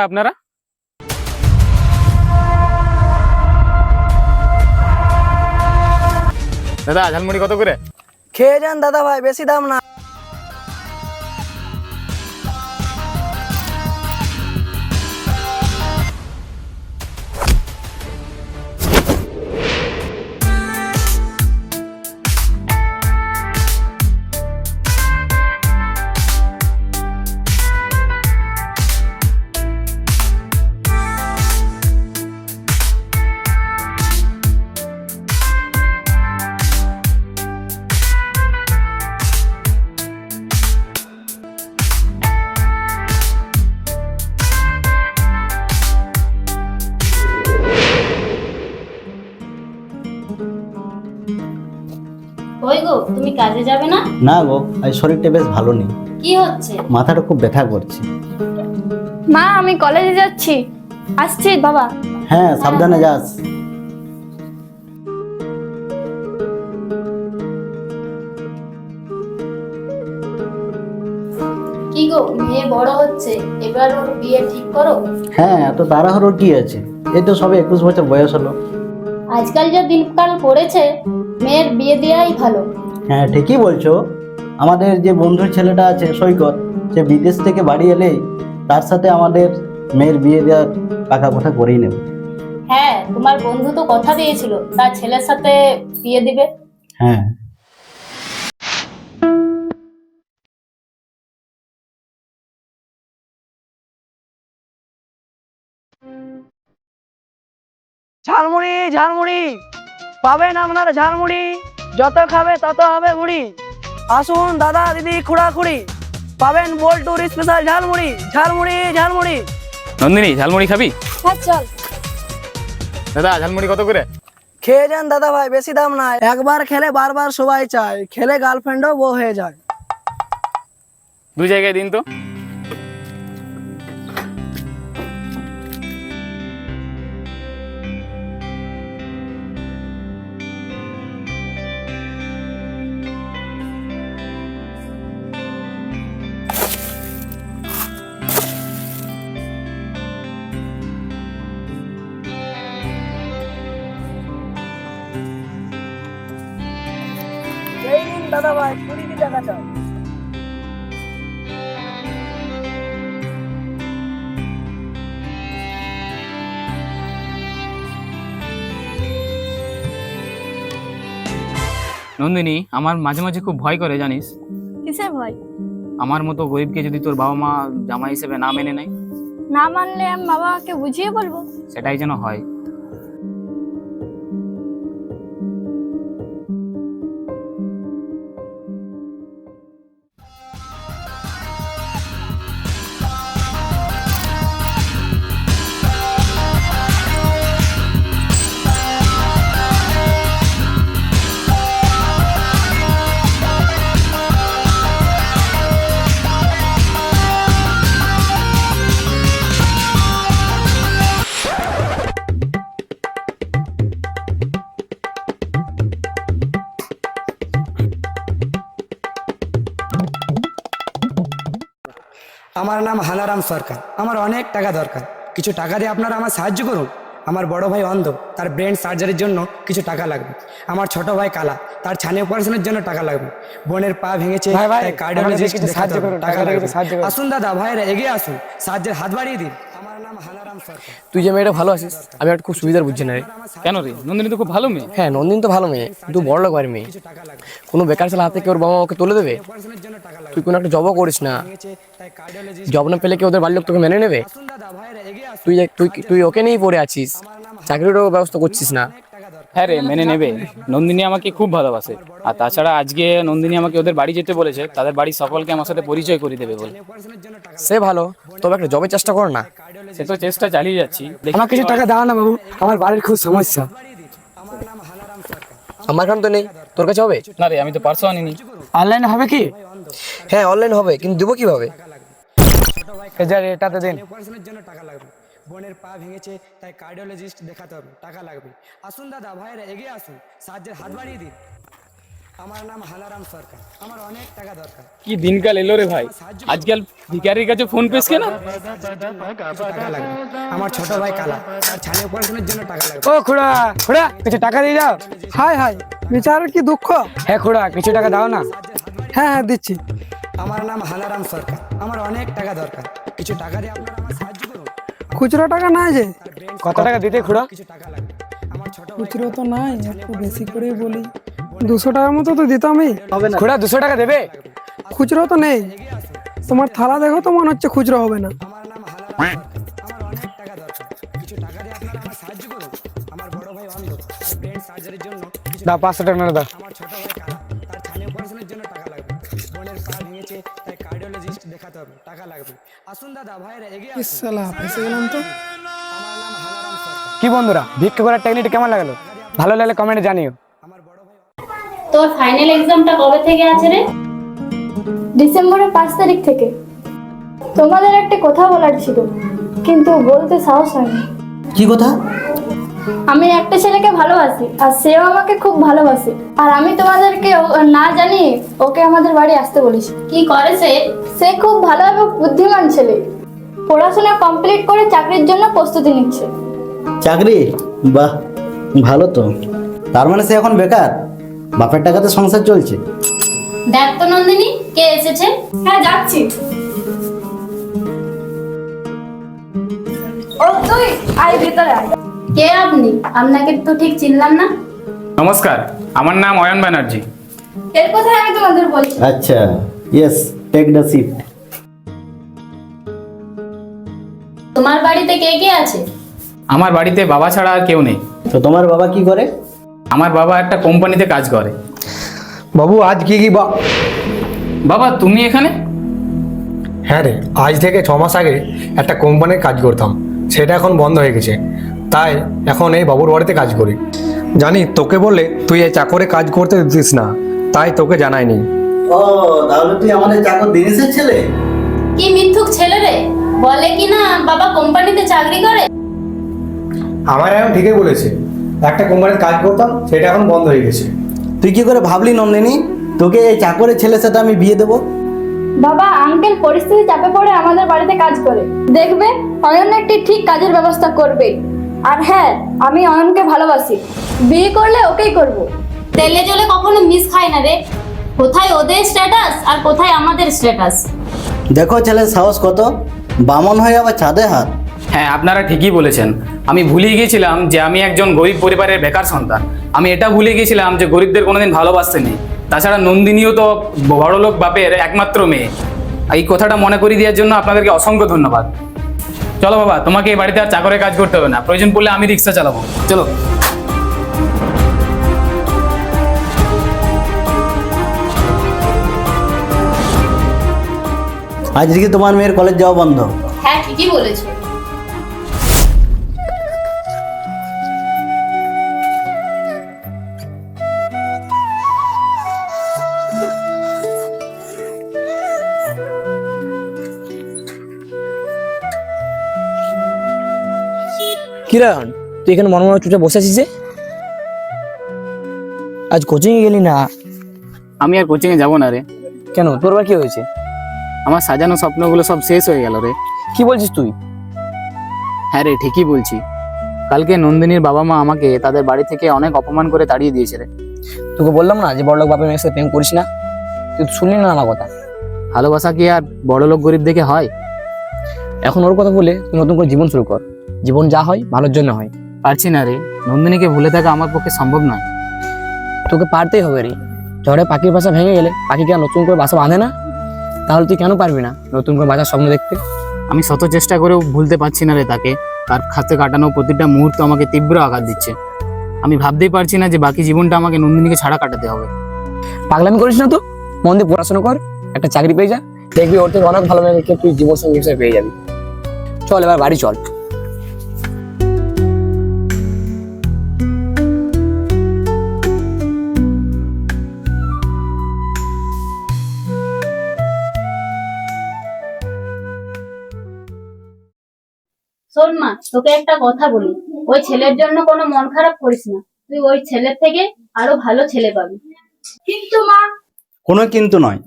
আপনারা দাদা ঝালমুড়ি কত করে? খেয়ে যান দাদা ভাই, বেশি দাম না। ওই গো, তুমি কাজে যাবে না? না গো, আজ শরীরটা বেশ ভালো নেই, কি হচ্ছে? মাথাটা খুব ব্যথা করছে। মা, আমি কলেজে যাচ্ছি, আসছি বাবা। হ্যাঁ, সাবধানে যাস। কি গো, মেয়ে বড় হচ্ছে, এবার ওর বিয়ে ঠিক করো। হ্যাঁ, এত তাড়াহুড়োর কি আছে? এই তো সবে 21 বছর বয়স হলো। আজকাল যে দিনকাল পড়েছে, মেয়ের বিয়ে দেওয়াই ভালো। হ্যাঁ, ঠিকই বলছো। আমাদের যে বন্ধুর ছেলেটা আছে সৈকত, সে বিদেশ থেকে বাড়ি এলেই তার সাথে আমাদের মেয়ের বিয়ে দেওয়ার পাকা কথা করেই নেব। হ্যাঁ, তোমার বন্ধু তো কথা দিয়েছিল তার ছেলের সাথে বিয়ে দিবে। হ্যাঁ। ঝালমুড়ি ঝালমুড়ি পাবেন আপনারা, ঝালমুড়ি যত খাবে তত হবে মুড়ি। আসুন দাদা দিদি খুড়া খুড়ি, পাবেন বোলটুর স্পেশাল ঝালমুড়ি। ঝালমুড়ি ঝালমুড়ি। নন্দিনী ঝালমুড়ি খাবি? হ্যাঁ চল। দাদা ঝালমুড়ি কত করে? খেয়ে যান দাদা ভাই, বেশি দাম নাই। একবার খেলে বারবার সবাই চায়, খেলে গার্লফ্রেন্ডও বউ হয়ে যায়। 2 জায়গায় দিন তো। এই নিন দাদা ভাই, 20 টাকা চাও। নন্দিনী, আমার মাঝে মাঝে খুব ভয় করে জানিস। কিসের ভয়? আমার মতো গরিবকে যদি তোর বাবা মা জামাই হিসেবে না মেনে নেয়, না মানলে আমি বাবাকে বুঝিয়ে বলবো। সেটাই যেন হয়। আমার নাম হালারাম সরকার। আমার অনেক টাকা দরকার, কিছু টাকা দিয়ে আপনারা আমার সাহায্য করুন। আমার বড় ভাই অন্ধ, তার ব্রেন সার্জারির জন্য কিছু টাকা লাগবে। আমার ছোট ভাই কালা, তার ছানি অপারেশনের জন্য টাকা লাগবে। বোনের পা ভেঙেছে, তাই কার্ডিওলজিস্ট দেখাতে হবে, টাকা লাগবে। আসুন দাদা ভাইরা, এগিয়ে আসুন, সাহায্যের হাত বাড়িয়ে দিন। আমার নাম হালারাম সরকার। তুই যে মেয়েটা ভালো আছিস, আমি একটা খুব সুবিধার বুঝছি না রে। কেন রে? নন্দিনী তো খুব ভালো মেয়ে। হ্যাঁ, নন্দিন তো ভালো মেয়ে, কিন্তু বড় লোক বাড়ির মেয়ে। কোনো বেকার ছেলে হাতে কেউ ওর বাবা ওকে তুলে দেবে? অপারেশনের জন্য টাকা লাগবে। তুই কোনো একটা জবও করিস না, তাই কার্ডিওলজিস্ট। জব না পেলে কি ওদের বাড়ির লোক তোকে মেনে নেবে? আসুন দাদা ভাইরা, এগিয়ে আসুন। তুই তুই তুই ওকে নিয়েই পড়ে আছিস, চাকরিরও ব্যবস্থা করছিস না। হ্যাঁ রে, মেনে নেবে। নন্দিনী আমাকে খুব ভালোবাসে, আর তাছাড়া আজকে নন্দিনী আমাকে ওদের বাড়ি যেতে বলেছে, তাদের বাড়ির সকলকে আমার সাথে পরিচয় করে দেবে বলে। সে ভালো, তবে একটা জবের চেষ্টা কর না। সে তো চেষ্টা চালিয়ে যাচ্ছি। দেখি আমার কিছু টাকা দাও না বাবু, আমার বাড়ির খুব সমস্যা। আমার কারণ তো নেই, তোর কাছে হবে? না রে, আমি তো পার্সও আনিনি। অনলাইনে হবে কি? হ্যাঁ, অনলাইন হবে, কিন্তু দেবো কিভাবে? এটাতে দিন। অপারেশনের জন্য টাকা লাগবে। বোনের পা ভেঙেছে, তাই কার্ডিওলজিস্ট দেখাতে হবে, টাকা লাগবে। আসুন দাদা ভাইরা, এগিয়ে আসুন, সাহায্যের হাত বাড়িয়ে দিন। আমার নাম হালারাম সরকার, আমার অনেক টাকা দরকার, কি দিনকাল এলো রে ভাই, আজকাল ভিখারির কাছে ফোন পেস কেন? কিছু টাকা লাগবে। আমার ছোট ভাই কালা, তার ছানি অপারেশনের জন্য টাকা লাগবে। ও খুড়া খুড়া কিছু টাকা দিয়ে যাও। হাই হাই, বিচারের কি দুঃখ। হ্যাঁ খুড়া কিছু টাকা দাও না। হ্যাঁ হ্যাঁ দিচ্ছি। আমার নাম হালারাম সরকার, আমার অনেক টাকা দরকার, কিছু টাকা দিয়ে আপনারা আমার সাহায্য করুন। খুচরো টাকা নাই যে। কত টাকা দিতে খুড়া? কিছু টাকা লাগবে। আমার ছোট খুচরো তো নাই, একটু বেশি করে বলি 200 টাকার মতো তো দিতামই। খুড়া 200 টাকা দেবে? খুচরো তো নেই, তোমার থালা দেখো তো মনে হচ্ছে খুচরো হবে না। আমার নাম হালারাম সরকার, আমার অনেক টাকা দরকার, কিছু টাকা দিয়ে আপনারা আমার সাহায্য করুন। আমার বড় ভাই অন্ধ, তার ব্রেন সার্জারির জন্য কিছু দাও 500 টাকা দাও। আমার ছোট ভাই কালা, তার ছানি অপারেশনের জন্য টাকা লাগবে। বোনের পা ভেঙেছে, তাই কার্ডিওলজিস্ট দেখাতে হবে, টাকা লাগবে। আসুন দাদা, ভাইরা এগিয়ে আসুন। সালা ফেসে গেলাম তো। আমার নাম হালারাম সরকার। কি বন্ধুরা, ভিক্ষা করার টেকনিকটা কেমন লাগলো? ভালো লাগলে কমেন্টে জানিও। আমার বড় ভাই তোর ফাইনাল এক্সামটা কবে থেকে আছে রে? ডিসেম্বরের 5 তারিখ থেকে। তোমাদের একটা কথা বলার ছিল, কিন্তু বলতে সাহস হয়নি। কি কথা? আমি একটা ছেলেকে ভালোবাসি, আর সেও আমাকে খুব ভালোবাসে। আর আমি তোমাদেরকে না জানি ওকে আমাদের বাড়ি আসতে বলেছি। কি করে সে? সে খুব ভালো এবং বুদ্ধিমান ছেলে, পড়াশোনা কমপ্লিট করে চাকরির জন্য প্রস্তুতি নিচ্ছে। চাকরি? বাহ, ভালো তো। তার মানে সে এখন বেকার, বাপের টাকাতে সংসার চলছে। দেখ তো নন্দিনী, কে এসেছে। হ্যাঁ যাচ্ছি। ও তুই আয়, ভিতরে আয়। কে আপনি? আপনাকে তো ঠিক চিনলাম না। নমস্কার, আমার নাম অয়ন ব্যানার্জি। এর কথাই আমি তোমাদের বলছি। আচ্ছা, ইয়েস, টেক দ্য সিট। তোমার বাড়িতে কে কে আছে? আমার বাড়িতে বাবা ছাড়া আর কেউ নেই। তো তোমার বাবা কি করে? আমার বাবা একটা কোম্পানিতে কাজ করে। বাবু আজ কি কি বাবা তুমি এখানে? হ্যাঁ রে, আজ থেকে 6 মাস আগে একটা কোম্পানির কাজ করতাম, সেটা এখন বন্ধ হয়ে গেছে, তাই এখন এই বাবুর বাড়িতে কাজ করি। জানি তোকে বললে তুই এই চাকরে কাজ করতে দিতিস না, তাই তোকে জানাইনি। ও, তাহলে তুই আমাদের চাকর দিনেশের ছেলে? কি মিথ্যুক ছেলে রে, বলে কি না বাবা কোম্পানিতে চাকরি করে। আমার এখন ঠিকই বলেছে, একটা কোম্পানির কাজ করতাম, সেটা এখন বন্ধ হয়ে গেছে। তুই কি করে ভাবলি নন্দিনী তোকে এই চাকরের ছেলের সাথে আমি বিয়ে দেবো? বাবা, আঙ্কেল পরিস্থিতি চাপে পড়ে আমাদের বাড়িতে কাজ করে, দেখবে অয়ন একটি ঠিক কাজের ব্যবস্থা করবে। আর হ্যাঁ, আমি অয়নকে ভালোবাসি, বিয়ে করলে ওকেই করব। তেলে জলে কখনো মিস খায় না রে। কোথায় ওদের স্ট্যাটাস আর কোথায় আমাদের স্ট্যাটাস। দেখো ছেলের সাহস কত, বামন হয়ে আবার ছাদে হাত। হ্যাঁ, আপনারা ঠিকই বলেছেন। আমি ভুলে গিয়েছিলাম যে আমি একজন গরিব পরিবারের বেকার সন্তান। আমি এটা ভুলে গিয়েছিলাম যে গরিবদের কোনোদিন ভালোবাসতে নেই। তাছাড়া নন্দিনীও তো বড়লোক বাপের একমাত্র মেয়ে। এই কথাটা মনে করিয়ে দেওয়ার জন্য আপনাদেরকে অসংখ্য ধন্যবাদ। চলো বাবা, তোমাকে এই বাড়িতে আর চাকরের কাজ করতে হবে না, প্রয়োজন পড়লে আমি রিক্সা চালাবো। চলো। আজকে তোমার মেয়ের কলেজ যাওয়া বন্ধ। হ্যাঁ ঠিকই বলেছো। কিরণ, তুই এখানে মনে মনে চুপচাপ বসে আছিস যে? আজ কোচিংয়ে গেলি না? আমি আর কোচিংয়ে যাবো না রে। কেন, তোর আবার কি হয়েছে? আমার সাজানো স্বপ্নগুলো সব শেষ হয়ে গেল রে। কি বলছিস তুই? হ্যাঁ রে, ঠিকই বলছি। কালকে নন্দিনীর বাবা মা আমাকে তাদের বাড়ি থেকে অনেক অপমান করে তাড়িয়ে দিয়েছে রে। তোকে বললাম না যে বড়লোক বাপের মেয়ের সাথে প্রেম করিস না? তুই তো শুনলি না আমার কথা। ভালোবাসা কি আর বড়লোক গরিব দেখে হয়? এখন ওর কথা বলে তুই নতুন করে জীবন শুরু কর। জীবন যা হয় ভালোর জন্য হয়। পারছি না রে, নন্দিনীকে ভুলে থাকা আমার পক্ষে সম্ভব নয়। তোকে পারতেই হবে রে। ঝড়ে পাখির বাসা ভেঙে গেলে পাখিকে আর নতুন করে বাসা বাঁধে না? তাহলে তুই কেন পারবি না নতুন করে বাঁচার স্বপ্ন দেখতে? আমি শত চেষ্টা করেও ভুলতে পারছি না রে তাকে। তার সাথে কাটানো প্রতিটা মুহূর্ত আমাকে তীব্র আঘাত দিচ্ছে। আমি ভাবতেই পারছি না যে বাকি জীবনটা আমাকে নন্দিনীকে ছাড়া কাটাতে হবে। পাগলামি করিস না তো, মন দিয়ে পড়াশোনা কর, একটা চাকরি পেয়ে যা, দেখবি ওর থেকে অনেক ভালো মেয়েকে তুই জীবন সঙ্গী হিসেবে পেয়ে যাবি। চল এবার বাড়ি চল। শোন মা, তোকে একটা কথা বলি, ওই ছেলের জন্য কোনো মন খারাপ করিস না। তুই ওই ছেলের থেকে আরো ভালো ছেলে পাবি। কিন্তু মা, কোনো কিন্তু নয়,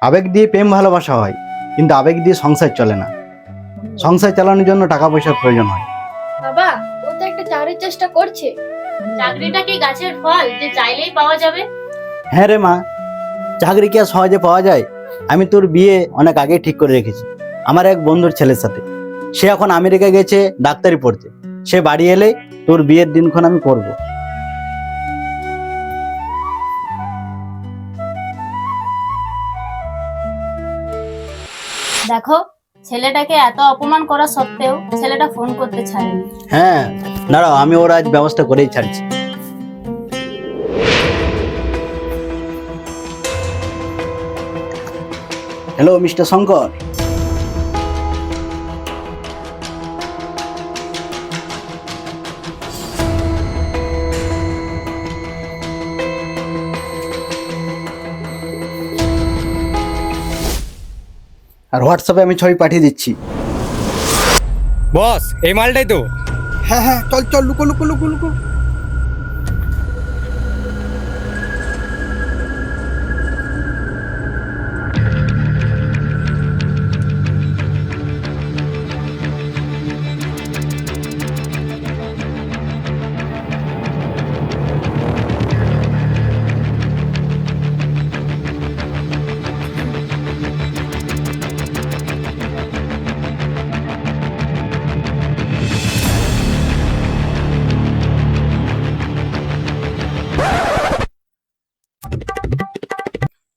আবেগ দিয়ে প্রেম ভালোবাসা হয়, কিন্তু আবেগ দিয়ে সংসার চলে না। সংসার চালানোর জন্য টাকা পয়সার প্রয়োজন হয়। বাবা ও তো একটা চাকরির চেষ্টা করছে। চাকরিটা কি গাছের ফল যে চাইলেই পাওয়া যাবে? হ্যাঁ রে মা, চাকরি কি আর সহজে পাওয়া যায়? আমি তোর বিয়ে অনেক আগে ঠিক করে রেখেছি আমার এক বন্ধুর ছেলের সাথে। সে এখন আমেরিকা গেছে ডাক্তারি পড়তে। সে বাড়ি এলে তোর বিয়ের দিনক্ষণ আমি করব। দেখো, ছেলেটাকে এত অপমান করা সত্ত্বেও ছেলেটা ফোন করতে ছাড়েনি। হ্যাঁ, দাঁড়াও, আমি ওর আজ ব্যবস্থা করেই ছাড়ছি। Hello mister Shankar. আর হোয়াটসঅ্যাপে আমি ছবি পাঠিয়ে দিচ্ছি। বস, এই মালটাই তো। হ্যাঁ হ্যাঁ, চল চল, লুকো লুকো লুকো লুকো।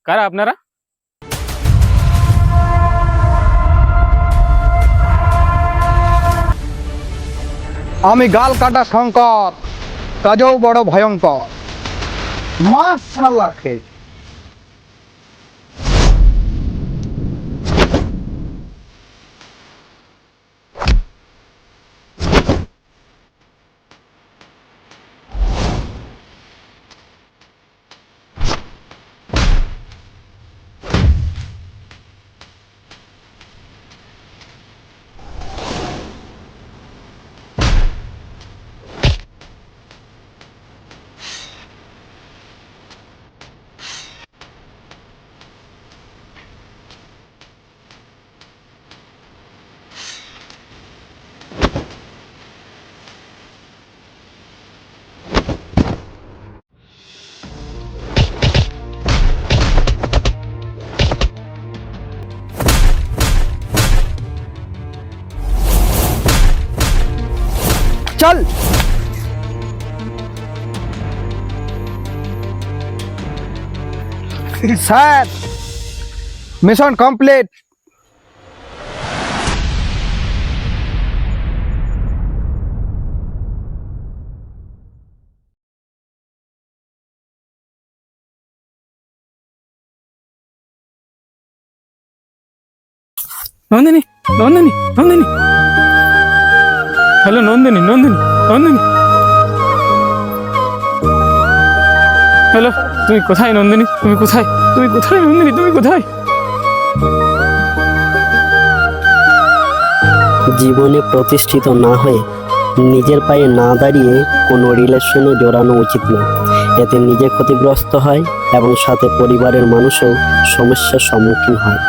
কারা আপনারা? আমি গাল কাটা শঙ্কর, কাজও বড় ভয়ঙ্কর। মাশাআল্লাহ কে চল। Sir, mission complete. Nandini, Nandini, Nandini, hello Nandini, Nandini, Nandini, hello, তুমি কোথায় নন্দিনী? তুমি কোথায়? তুমি কোথায় নন্দিনী? তুমি কোথায়? জীবনে প্রতিষ্ঠিত না হয়ে নিজের পায়ে না দাঁড়িয়ে কোনো রিলেশনে জড়ানো উচিত নয়। এতে নিজে ক্ষতিগ্রস্ত হয় এবং সাথে পরিবারের মানুষও সমস্যার সম্মুখীন হয়।